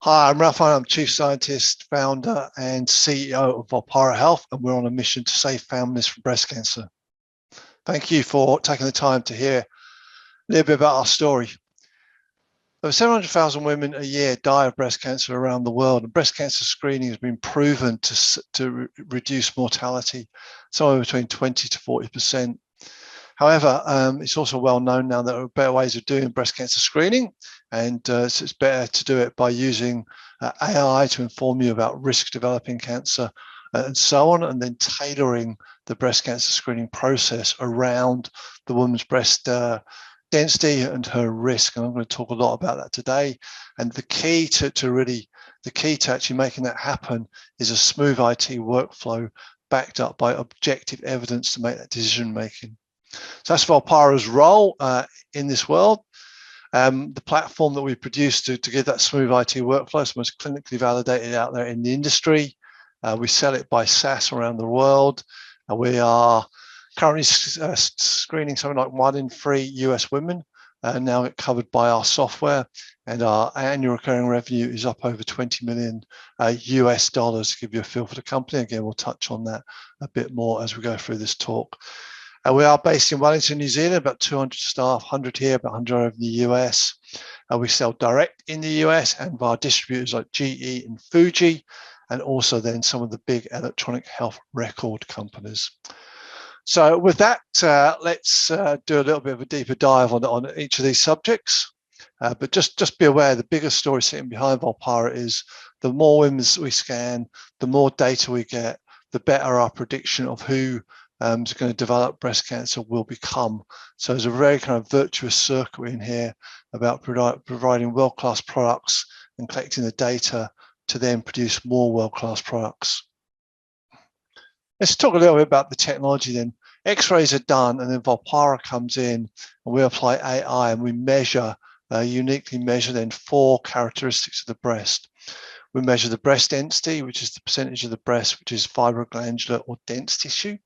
Hi, I'm Ralph. I'm Chief Scientist, Founder and CEO of Volpara Health, and we're on a mission to save families from breast cancer. Thank you for taking the time to hear a little bit about our story. Over 700,000 women a year die of breast cancer around the world, and breast cancer screening has been proven to reduce mortality somewhere between 20 to 40%. However, it's also well known now that there are better ways of doing breast cancer screening, and so it's better to do it by using AI to inform you about risk developing cancer and so on, and then tailoring the breast cancer screening process around the woman's breast density and her risk. And I'm going to talk a lot about that today. And the key to actually making that happen is a smooth IT workflow backed up by objective evidence to make that decision making. So that's Volpara's role in this world. The platform that we produced to give that smooth IT workflow is most clinically validated out there in the industry. We sell it by SaaS around the world. We are currently screening something like 1 in 3 US women now get covered by our software, and our annual recurring revenue is up over 20 million US dollars, to give you a feel for the company. Again, we'll touch on that a bit more as we go through this talk. We are based in Wellington, New Zealand, about 200 staff, 100 here, about 100 over in the US. We sell direct in the US and via distributors like GE and Fuji, and also then some of the big electronic health record companies. So with that, let's do a little bit of a deeper dive on each of these subjects. But just be aware, the biggest story sitting behind Volpara is the more women we scan, the more data we get, the better our prediction of who is going to develop breast cancer will become. So there's a very kind of virtuous circle in here about providing world-class products and collecting the data to then produce more world-class products. Let's talk a little bit about the technology then. X-rays are done, and then Volpara comes in, and we apply AI, and we uniquely measure then 4 characteristics of the breast. We measure the breast density, which is the percentage of the breast which is fibroglandular or dense tissue.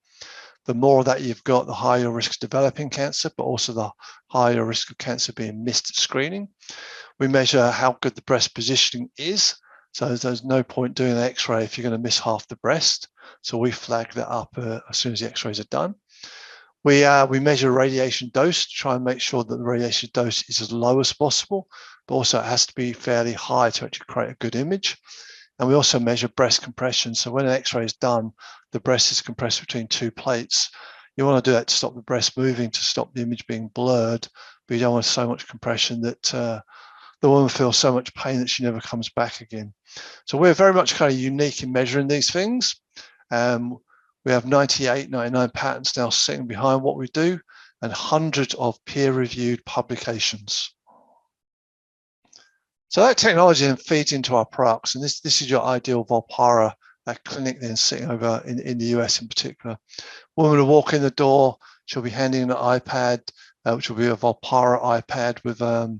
The more of that you've got, the higher risk of developing cancer, but also the higher risk of cancer being missed at screening. We measure how good the breast positioning is. So there's no point doing an X-ray if you're going to miss half the breast. So we flag that up as soon as the X-rays are done. We measure radiation dose to try and make sure that the radiation dose is as low as possible, but also it has to be fairly high to actually create a good image. And we also measure breast compression. So when an X-ray is done, the breast is compressed between 2 plates. You want to do that to stop the breast moving, to stop the image being blurred, but you don't want so much compression that the woman feels so much pain that she never comes back again. So we're very much kind of unique in measuring these things. We have 99 patents now sitting behind what we do, and hundreds of peer-reviewed publications. So that technology then feeds into our products, and this is your ideal Volpara clinic then sitting over in the US in particular. Woman will walk in the door, she'll be handing an iPad, which will be a Volpara iPad with a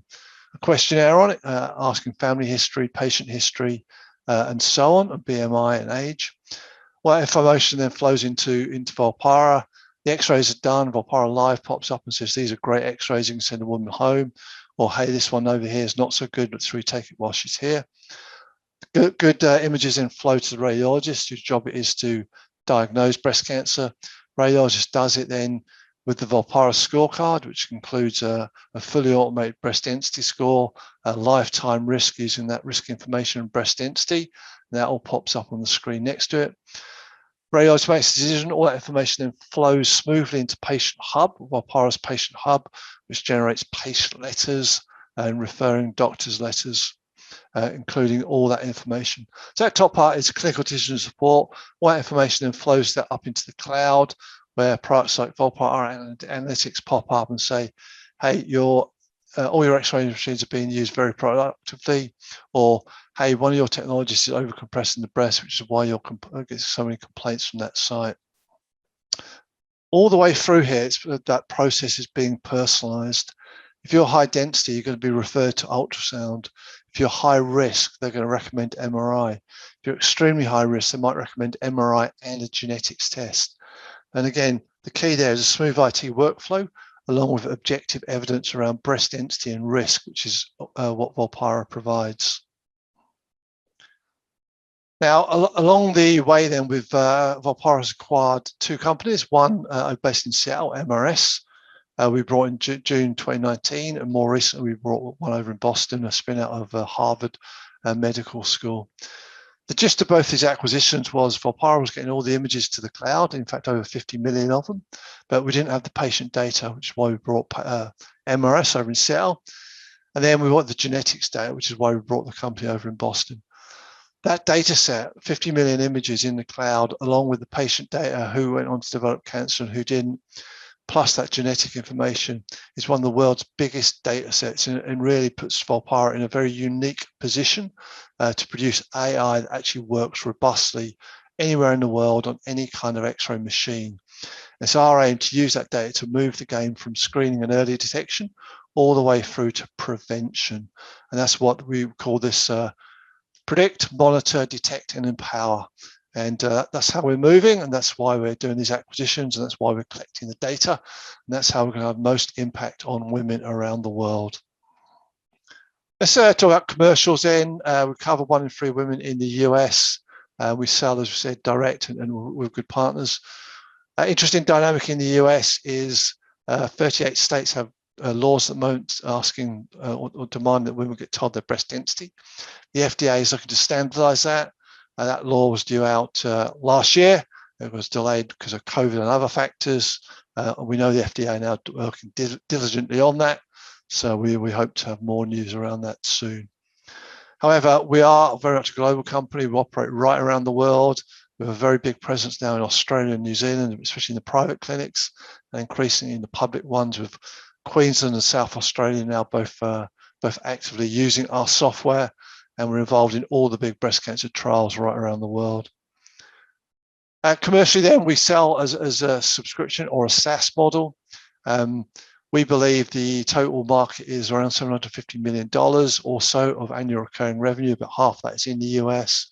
questionnaire on it, asking family history, patient history, and so on, and BMI and age. Well, that information then flows into Volpara. The X-rays are done. Volpara Live pops up and says, these are great X-rays, you can send a woman home. Or, hey, this one over here is not so good, let's retake it while she's here. Good images then flow to the radiologist, whose job it is to diagnose breast cancer. Radiologist does it then with the Volpara scorecard, which includes a fully automated breast density score, a lifetime risk using that risk information and breast density. And that all pops up on the screen next to it. Radiologist makes a decision. All that information then flows smoothly into Patient Hub, Volpara's Patient Hub, which generates patient letters and referring doctors' letters, including all that information. So that top part is clinical decision support. All that information then flows that up into the cloud, where products like Volpara Analytics pop up and say, hey, all your X-ray machines are being used very productively, or hey, one of your technologies is overcompressing the breast, which is why you're getting so many complaints from that site. All the way through here, that process is being personalized. If you're high density, you're going to be referred to ultrasound. If you're high risk, they're going to recommend MRI. If you're extremely high risk, they might recommend MRI and a genetics test. And again, the key there is a smooth IT workflow, along with objective evidence around breast density and risk, which is what Volpara provides. Now, along the way then, Volpara has acquired two companies, one based in Seattle, MRS. We brought in June 2019, and more recently we brought one over in Boston, a spin out of Harvard Medical School. The gist of both these acquisitions was Volpara was getting all the images to the cloud, in fact over 50 million of them, but we didn't have the patient data, which is why we brought MRS over in Seattle. And then we want the genetics data, which is why we brought the company over in Boston. That data set, 50 million images in the cloud, along with the patient data, who went on to develop cancer and who didn't, plus that genetic information, is one of the world's biggest data sets, and really puts Volpara in a very unique position to produce AI that actually works robustly anywhere in the world on any kind of X-ray machine. It's our aim to use that data to move the game from screening and early detection all the way through to prevention. And that's what we call this predict, monitor, detect, and empower. And that's how we're moving, and that's why we're doing these acquisitions, and that's why we're collecting the data, and that's how we're going to have most impact on women around the world. Let's talk about commercials then. We cover 1 in 3 women in the US. We sell, as we said, direct, and we're good partners. Interesting dynamic in the US is 38 states have laws at the moment asking or demanding that women get told their breast density. The FDA is looking to standardize that. That law was due out last year. It was delayed because of COVID and other factors. We know the FDA now working diligently on that. So we hope to have more news around that soon. However, we are very much a global company. We operate right around the world. We have a very big presence now in Australia and New Zealand, especially in the private clinics, and increasingly in the public ones, with Queensland and South Australia now both actively using our software, and we're involved in all the big breast cancer trials right around the world. Commercially then, we sell as a subscription or a SaaS model. We believe the total market is around $750 million or so of annual recurring revenue, but half that is in the US.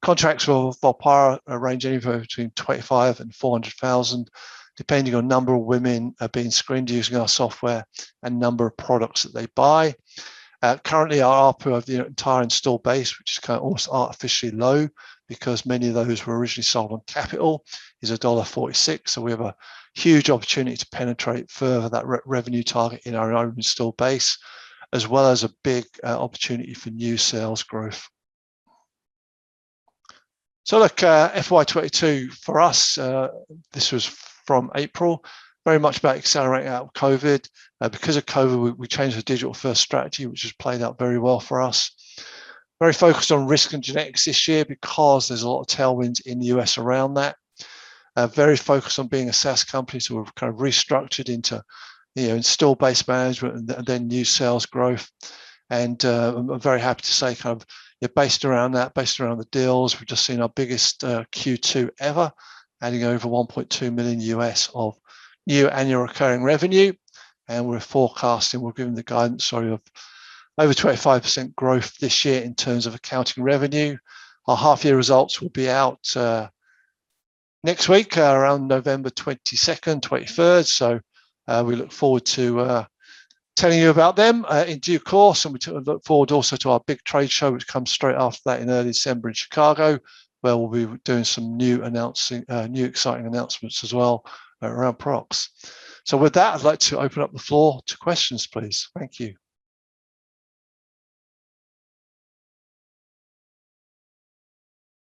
Contracts for Volpara range anywhere between 25 and 400,000, depending on number of women being screened using our software and number of products that they buy. Currently, our ARPU of the entire install base, which is kind of almost artificially low because many of those were originally sold on capital, is $1.46. So we have a huge opportunity to penetrate further that revenue target in our own install base, as well as a big opportunity for new sales growth. So look, FY22 for us, this was from April, very much about accelerating out of COVID. Because of COVID, we changed the digital first strategy, which has played out very well for us. Very focused on risk and genetics this year because there's a lot of tailwinds in the US around that. Very focused on being a SaaS company, so we've kind of restructured into install-based management and then new sales growth. And I'm very happy to say kind of based around the deals, we've just seen our biggest Q2 ever, adding over 1.2 million US of new annual recurring revenue. And we're forecasting, we're giving the guidance, of over 25% growth this year in terms of accounting revenue. Our half-year results will be out next week, around November 22nd, 23rd. So we look forward to telling you about them in due course, and we look forward also to our big trade show, which comes straight after that in early December in Chicago, where we'll be doing some new exciting announcements as well around products. So with that, I'd like to open up the floor to questions, please. Thank you.